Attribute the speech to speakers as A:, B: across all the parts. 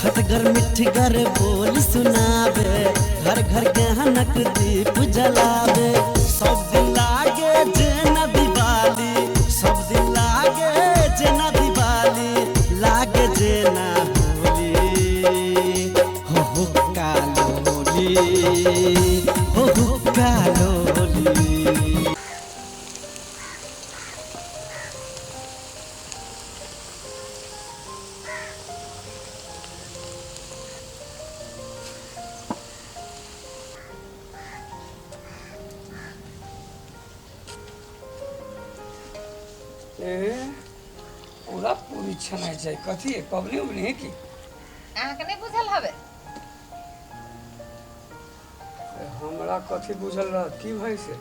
A: खटगर मिठगर बोल सुनावे, घर घर गहनक दीप जलावे। सब दिन लागे जेना दिवाली, सब दिन लागे जेना दिवाली, लागे जेना होली। हो कालोली, हो कालोली।
B: पूरा पूरी छनाई जाए कथी है पबनी उबनी है कि
C: आके नहीं बुझल हवे।
B: हमरा कथी बुझल रह की भाई से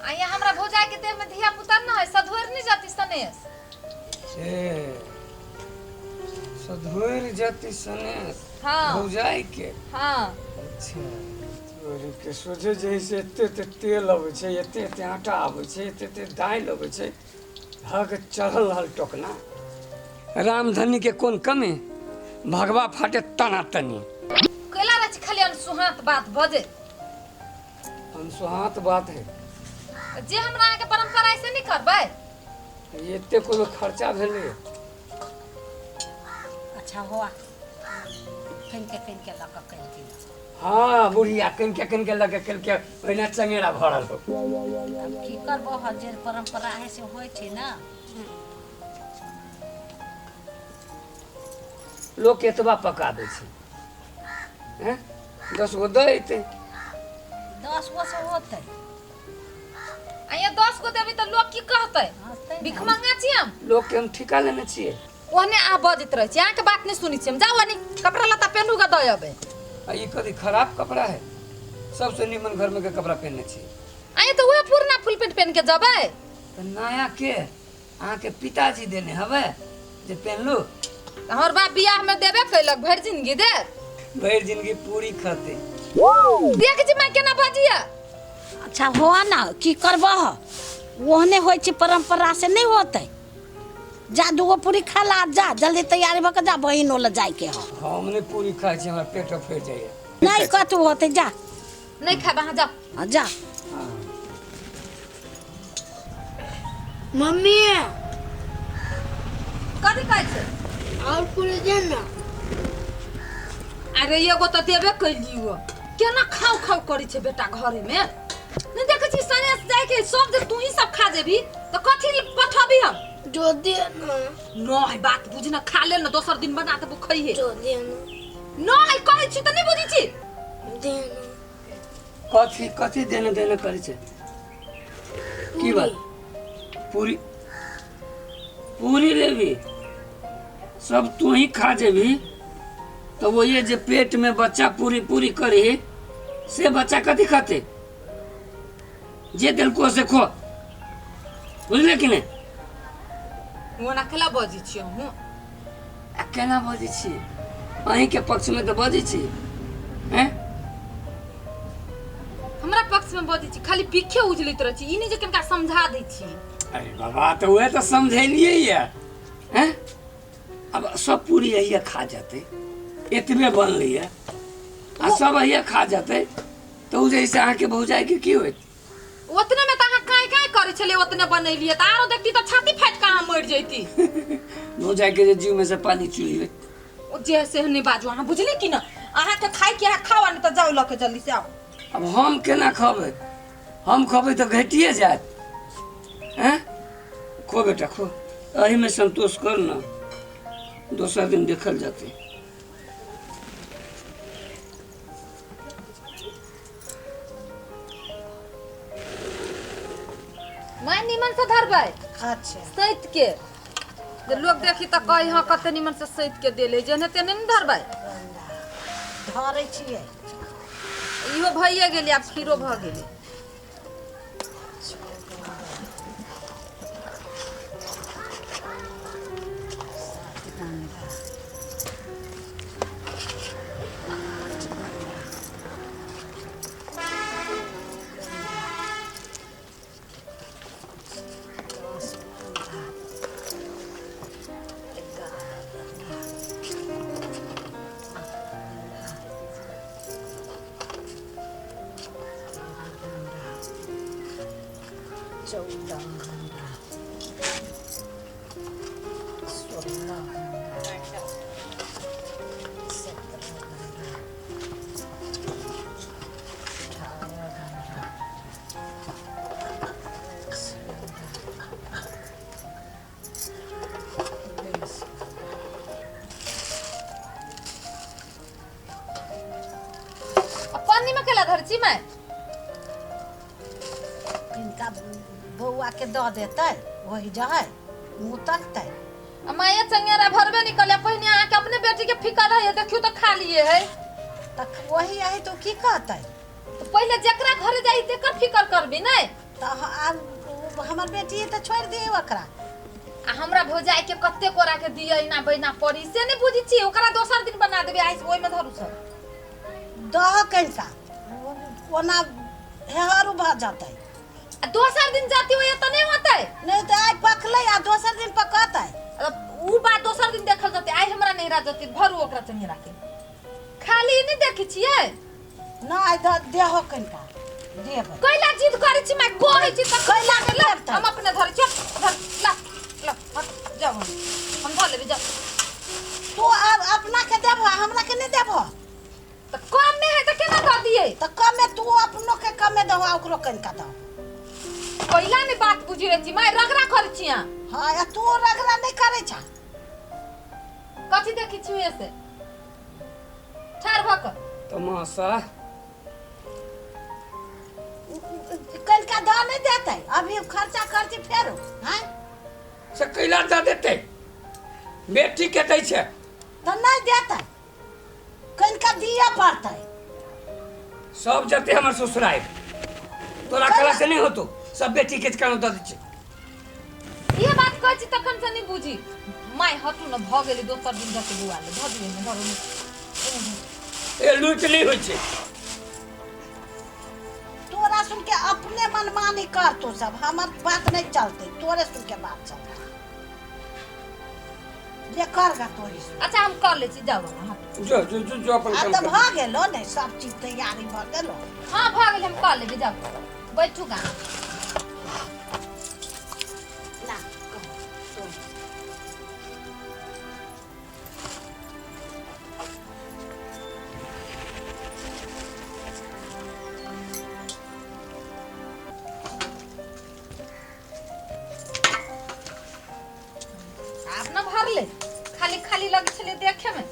C: आया हमरा भौजाई के देह में धिया पुता न है, सधोर नहीं जाती सनेस।
B: ए सधोर जाती सनेस।
C: हाँ
B: भौजाई के।
C: हाँ
B: अच्छा तोरी के सोझे जैसे एते तेल आबै छै, एते आटा आबै छै, एते दालि आबै छै, भाग चढ़ल रहल टोकना। रामधनी के कोन कमी, भगवा फाटे तना तनी।
C: केला रच खाली अनसुहात बात बजे।
B: अनसुहात बात है
C: जे हमरा के परंपरा ऐसे नहीं करबै।
B: एते कोनो खर्चा भेले।
D: अच्छा हुआ कन के लगा कन के।
B: हाँ बुढ़िया कन के लगे कल के ओइना चंगेरा भरल हो।
D: अब की करबो ह जे परंपरा है से होय छै ना।
B: लोग केतबा पका दे छै हैं 10 गो दैते
D: 10 गो से होतै।
C: आया 10 गो देबी त लोग की कहतै, भिख मंगा छी हम।
B: लोग के हम ठिका लेने छिए।
C: ओने आ बजत रह छी, आके बात नहीं सुनी छी हम। जाओ अनि कपड़ा लता पहनू ग दयबे।
B: आ ये कदी खराब कपड़ा है, सबसे निमन घर में के कपड़ा पहनने छिए।
C: आया तो वह पुरना फुल पेंट पहन के जबै।
B: त नया के अहाँ के पिताजी देने हवे जे पहन लो।
C: हमर बाप बियाह में देबे कैलक, भर जिंदगी दे।
B: भर जिंदगी पूरी खाते।
C: देख जी मैं केना बजिया।
D: अच्छा हुआ ना की करबो ह ओहने होय छै, परंपरा से नहीं होतै। जा दूगो पूरी खा ला, जा जल्दी तैयारी भ के जा, बहिनो ल जाय के ह।
B: हमने पूरी खाई छी, हमरा पेट फैर जाइए।
D: नहीं कतु होतै, जा
C: नहीं खाबा हाँ जा।
D: जा।
E: मम्मी
C: कथी कहै छै
E: और पूरे दिन ना।
C: अरे एगो तो देबे कैलियो, केना खाऊ खाऊ करै छै बेटा घरे में। नहीं देखे छी सनेस जाय के सब दिन तू ही सब खा जेबी तो कथी पठबी हम।
E: जो दे ना
C: नहीं बात बुझ ना, खा ले ना, दोसर दिन बना के खई है।
E: जो दे ना
C: नहीं कहै छी त नहीं बुझी छी।
E: दे ना
B: कथी कथी देने करे छै की बात। पूरी पूरी लेबी सब तू ही खा जेबी तो वो ये जे पेट में बच्चा पूरी पूरी करी से बच्चा कथी खाते। जे दिल को से खो, बुझले कि नहीं।
C: वो ना खेला बजी छी हम।
B: केना बजी छी, अहीं के पक्ष में तो बजी छी हैं।
C: हमरा पक्ष में बजी छी, खाली पीखे उजलित रह छी, ई नहीं जे कनका समझा दै छी।
B: अरे बाबा तो वह तो समझेलिए हैं। अब सब पूरी यही खा जाते, इतने बन लिया आ सब यही खा जाते तो उ जैसे आके भौजाई के की होत।
C: उतने में त अहाँ काय करे छले, उतने बनैलिए त आरो देखती त छाती फाट के अहाँ मर जैती।
B: भौजाई के जीव में से पानी चुई
C: ओ जैसे नहीं बाजू, अहाँ बुझली कि ना। अहाँ के खाई के खावा नहीं त जाओ ल के जल्दी से आओ।
B: अब हम केना खबे, हम खबे तो घटिए जात हैं। खो बेटा खो, अही में संतोष कर ना, दूसरा दिन देखल जाते।
C: मैं निमन से धरबै।
D: अच्छा
C: सैत के जे लोग देखी त कहि हां कते निमन से सैत के देले, जेने तेने नहीं धरबै।
D: धरै छियै।
C: इहो भइए गेली, आब खीरो भ गेली।
D: 14 16
C: पानी में केला धर छी मैं
D: इनका बउआ के दऽ देतै वही जहै मुँह तकतै
C: माया चंगेरा भरबे निकले पहिने आके अपने बेटी के फिकर है देखियो तो खा लिए है
D: तक वही है तो की कहतै
C: तो पहले जकरा घरे जाई तेकर फिकर करबी नहीं
D: तऽ आब हमर बेटी है तऽ छोड़ि दिए ओकरा
C: आ हमरा भौजाई के कत्ते कोरा के दिए ना बैना पड़ी से नहीं बुझी छी ओकरा दोसर दिन बना देबे आइस ओइ में धरू सब
D: दह कैसा ओना हेहरू भऽ जेतै
C: आ दोसर दिन जाती हो त नहीं होतै
D: नहीं तऽ आइ पकलै आ दोसर दिन पकतै
C: उ बात दोसर दिन देखल जते आइ हमरा नहीं राज जते भरू ओकरा चंगेरा के खाली नहीं देखी छियै
D: नहि देहो कनिका देबै
C: कैला जिद करै छी मैं कहै छी त
D: कैला के
C: ला
D: लेब
C: हम अपने धरै छी धर ला ला हट जाओ हम धर लेबे जा
D: तू आब अपना के देबो हमरा के नहीं देबो
C: त कम में है त केना दऽ दिए
D: तऽ कमे तू अपनो के कमे दहो आ ओकरो कनिका दहो
C: कैला नहीं बात बुझी रे छी मैं रगड़ा करै छी
D: हाँ या तू रगड़ा नहीं करे छा
C: कथि देखी छी ऐसे ठार भक
B: तमाशा
D: कनिका दऽ नहीं देतै अभी खर्चा करती फेरो हैं
B: से कैला दऽ देते बेटी के दै छै
D: तऽ नहीं देतै कनिका दिए पड़तै
B: सब जते हमर ससुराल तोरा कला से नहीं होतो सब बेटी के कान दऽ दै छै
C: ये बात कहै छी तखन से नहीं बुझी माय हटू न भ गेली दोसर दिन जते बुआ ले भ दिए न धरू
B: ए लूट नहीं होइ छै
D: तोरा सुन के अपने मनमानी कर तू सब हमर बात नहीं चलते तोरे सुन के बात चलते जे करगा तोरी सुन
C: अच्छा हम कर ले छी जाओ ना
B: जो अपन
D: आ
B: काम
D: तऽ
B: कर
D: भऽ गेलो ने सब चीज तैयारी भऽ गेलो
C: हां भ गेल हम कर लेबे जाओ बैठू गा
D: ना
C: आप ना भर ले खाली खाली लगे छले देखे में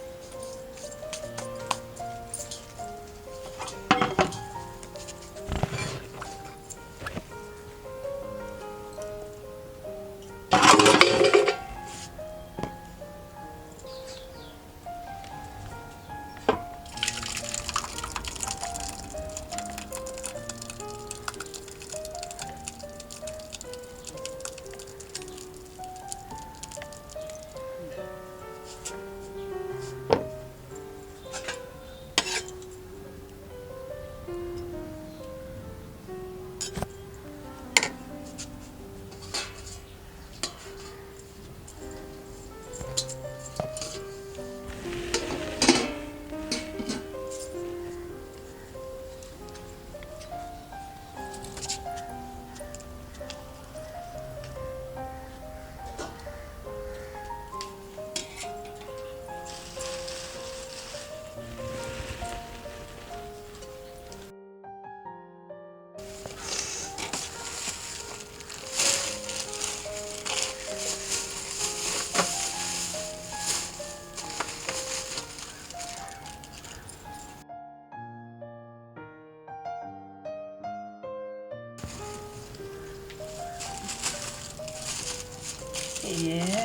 B: ये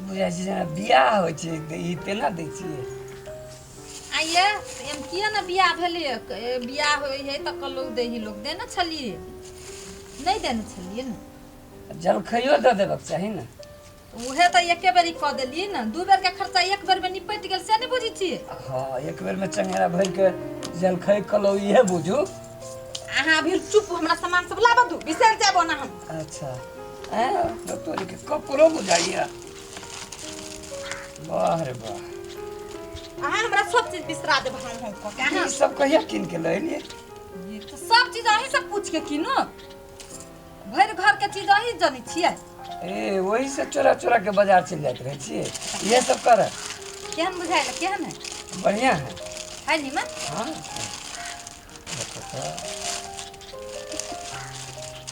B: बुझा छै बियाह होइ छै ई तेना दै छियै
C: आइए एम किया ना बियाह भेलिए बियाह होई है त लोग देही लोग देना छलिए नहीं देने छलिए ना
B: जलखइयो दऽ देबक चाही ने
C: उहे त एके बेरी क देलिए ना दू बेर के खर्चा एक बेर में निपट गेल से नहीं बुझी छी
B: हाँ एक बेर में चंगेरा भर के जलखइ कलो इहे बुझू
C: अहाँ अभी चुप हमरा सामान सब लाबा दू बिसर जाबो ना हम
B: अच्छा तोरी के कपड़ो बुझाइया वाह रे वाह
C: अहाँ हमरा सब चीज बिसरा देब हम को के
B: ई सब कहिया किन के लइलिए
C: ये तो सब चीज अहीं से पूछ के किनो भर घर के चीज अहीं जानी छियै।
B: ए वही से चोरा चोरा के बाजार चल जाते रहे छिए ये सब कर
C: केहन बुझाइल केहन है?
B: बढ़िया है।
C: है निमन?
B: हाँ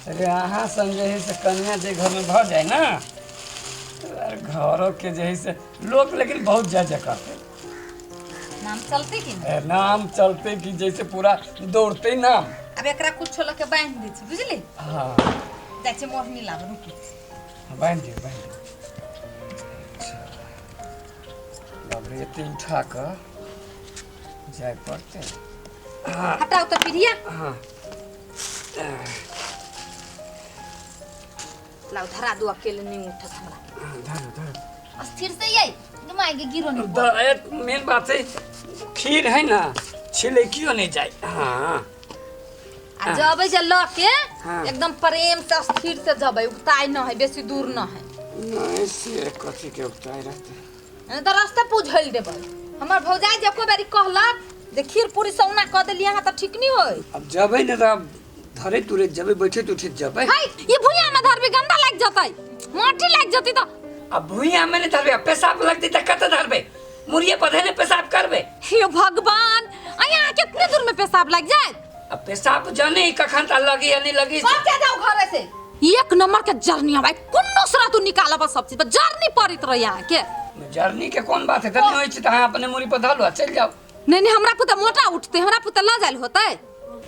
B: अरे अहाँ सन जे से कन्या जे घर में भर जाए ना घरों के जे से लोग लेकिन बहुत जय जय करते
C: नाम चलते कि नहीं?
B: नाम चलते कि जैसे पूरा दौड़ते नाम।
C: अब एकरा कुछ लग के बांध दै छी बुझली?
B: हाँ
C: जाइ छी मोहनी लाब रुकी।
B: बांध दियो अच्छा बाप रे एते उठा कर जाए पड़ते। हाँ
C: हटाओ तो पिरिया।
B: हाँ
C: लाओ धरा दो अकेले नहीं उठत हमरा।
B: धरो धरो
C: अस्थिर से यही दिमाग के गिरो नहीं।
B: मेन बात है खीर है ना छिले क्यों नहीं जाए। हाँ
C: आ जबै जे ल के
B: हाँ।
C: एकदम प्रेम से स्थिर से जबै उताई न है बेसी दूर न है।
B: नहीं से कथी के उताई रहते
C: त रास्ता पूछल देबै। हमर भौजाई जे को बारी कहलक जे खीर पूरी सौना क देलिए हां त ठीक नहीं होय।
B: अब जबै न त धरे तुरे जबै बैठे उठे जबै।
C: हाय ये भुइया में धरबे गंदा लग जतै माटी लग जतै त
B: अब भुइया में नहीं धरबे पेशाब लगती त कत धरबे मुरिये पर धने पेशाब करबे।
C: हे भगवान अया कितने दूर में पेशाब लग जाए।
B: अब पेशाब जाने ही कखन त लगी या नहीं लगी।
C: भाग जाओ घर से। एक नंबर के जर्नी भाई कुन्नो सरा तू निकालब सब चीज जर्नी पड़ित रह यहाँ के।
B: जर्नी के कौन बात है तनी होई छ त हां अपने मुरी पर धलो चल जाओ।
C: नहीं हमरा पुता मोटा उठते हमरा पुता ला जाइल होतै।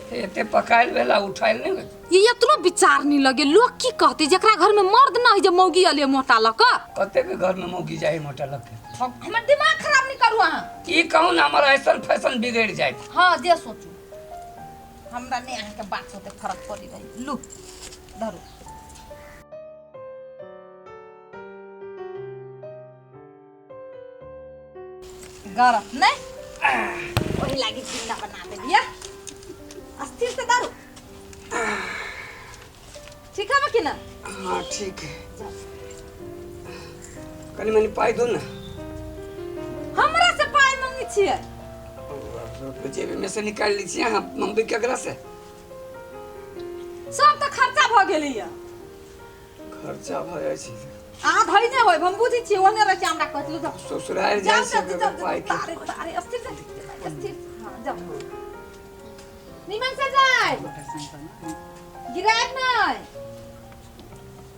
B: एते पकाइल वेला उठाइल नहीं
C: ये इतना विचार नहीं लगे लोग की कहते जकरा घर में मर्द ना है जे मौगी अले मोटा लक।
B: कते के घर में मौगी जाए मोटा लग
C: हमर दिमाग खराब नहीं करू अहां।
B: की कहूं ना हमारा ऐसा फैशन बिगड़ जाए।
C: हां जे सोचू हमरा ने अहां के बात होते फर्क पड़ी भाई लू धरो। गरत ने ओही लागी जिंदा बना दे दिया अस्थिर से दारू ठीक है कि ना?
B: हाँ ठीक है कनी मनी पाई दो ना।
C: हमरा से पाई मांगी छिए
B: जेब में से निकाल लीजिए। हाँ मम्मी केकरा से
C: सब तो खर्चा भ गेली है।
B: खर्चा भ जाय छै
C: आ धइ ने होय हम बुझी छी ओने रह के हमरा कहतलु जा
B: ससुराल जाय से पाई के
C: तारे तारे अस्थिर हां जाओ निमन से जाए गिराए नहीं